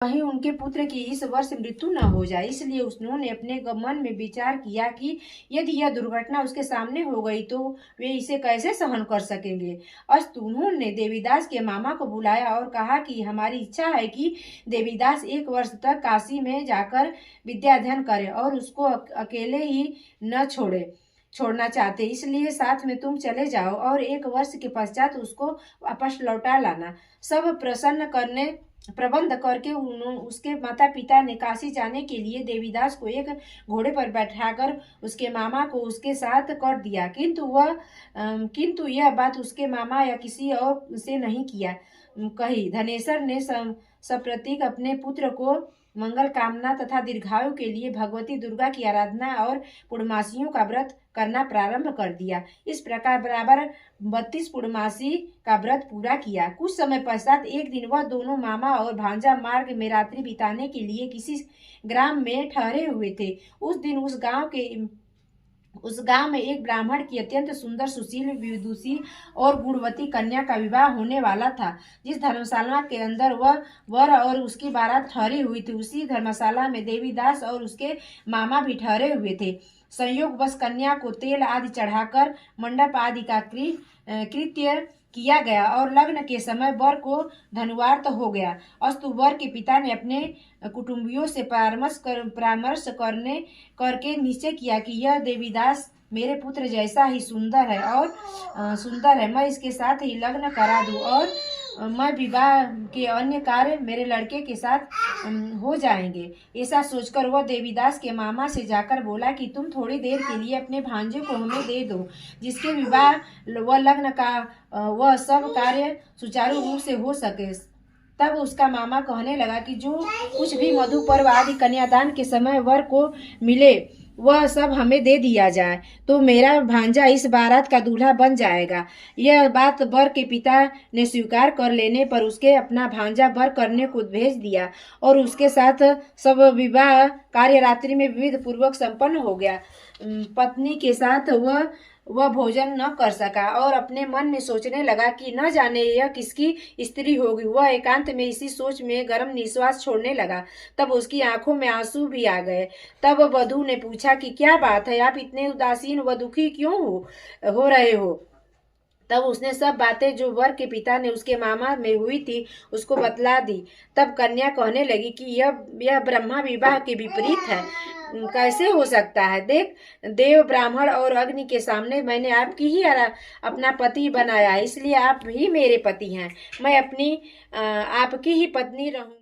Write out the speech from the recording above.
कहीं उनके पुत्र की इस वर्ष मृत्यु न हो जाए। इसलिए उन्होंने अपने मन में विचार किया कि यदि यह दुर्घटना उसके सामने हो गई तो वे इसे कैसे सहन कर सकेंगे। अस्तु उन्होंने देवीदास के मामा को बुलाया और कहा कि हमारी इच्छा है कि देवीदास 1 वर्ष तक काशी में जाकर विद्या अध्ययन करे और उसको अकेले ही न छोड़ना चाहते, इसलिए साथ में तुम चले जाओ और 1 वर्ष के पश्चात उसको वापस लौटा लाना। सब प्रबंध करके उसके माता पिता ने काशी जाने के लिए देवीदास को एक घोड़े पर बैठाकर उसके मामा को उसके साथ कर दिया, किंतु यह बात उसके मामा या किसी और से नहीं कही। धनेश्वर ने सप्रतीक अपने पुत्र को मंगल कामना तथा दीर्घायु के लिए भगवती दुर्गा की आराधना और पूर्णमासियों का व्रत करना प्रारंभ कर दिया। इस प्रकार बराबर 32 पूर्णमासी का व्रत पूरा किया। कुछ समय पश्चात एक दिन वह दोनों मामा और भांजा मार्ग में रात्रि बिताने के लिए किसी ग्राम में ठहरे हुए थे। उस दिन उस गांव में एक ब्राह्मण की अत्यंत सुंदर, सुशील, विदुषी और गुणवती कन्या का विवाह होने वाला था। जिस धर्मशाला के अंदर वह वर और उसकी बारात ठहरी हुई थी, उसी धर्मशाला में देवीदास और उसके मामा भी ठहरे हुए थे। संयोगवश कन्या को तेल आदि चढ़ाकर मंडप आदि का कृत्य किया गया और लग्न के समय वर को धनुवार्त हो गया। अस्तु वर के पिता ने अपने कुटुंबियों से परामर्श करके निश्चय किया कि यह देवीदास मेरे पुत्र जैसा ही सुंदर है, मैं इसके साथ ही लग्न करा दूं और मैं विवाह के अन्य कार्य मेरे लड़के के साथ हो जाएंगे। ऐसा सोचकर वह देवीदास के मामा से जाकर बोला कि तुम थोड़ी देर के लिए अपने भांजे को हमें दे दो, जिसके विवाह व लग्न का वह सब कार्य सुचारू रूप से हो सके। तब उसका मामा कहने लगा कि जो कुछ भी मधु पर्व आदि कन्यादान के समय वर को मिले वह सब हमें दे दिया जाए, तो मेरा भांजा इस बारात का दूल्हा बन जाएगा। यह बात वर के पिता ने स्वीकार कर लेने पर उसके अपना भांजा वर करने को भेज दिया और उसके साथ सब विवाह कार्य रात्रि में विधि पूर्वक संपन्न हो गया। पत्नी के साथ वह भोजन न कर सका और अपने मन में सोचने लगा कि न जाने यह किसकी स्त्री होगी। वह एकांत में इसी सोच में गर्म निश्वास छोड़ने लगा। तब उसकी आंखों में आंसू भी आ गए। तब वधू ने पूछा कि क्या बात है, आप इतने उदासीन व दुखी क्यों हो रहे हो। तब उसने सब बातें जो वर के पिता ने उसके मामा में हुई थी उसको बतला दी। तब कन्या कहने लगी कि यह ब्रह्मा विवाह के विपरीत है, कैसे हो सकता है। देख, देव, ब्राह्मण और अग्नि के सामने मैंने आपकी ही अपना पति बनाया, इसलिए आप ही मेरे पति हैं। मैं आपकी ही पत्नी रहूं।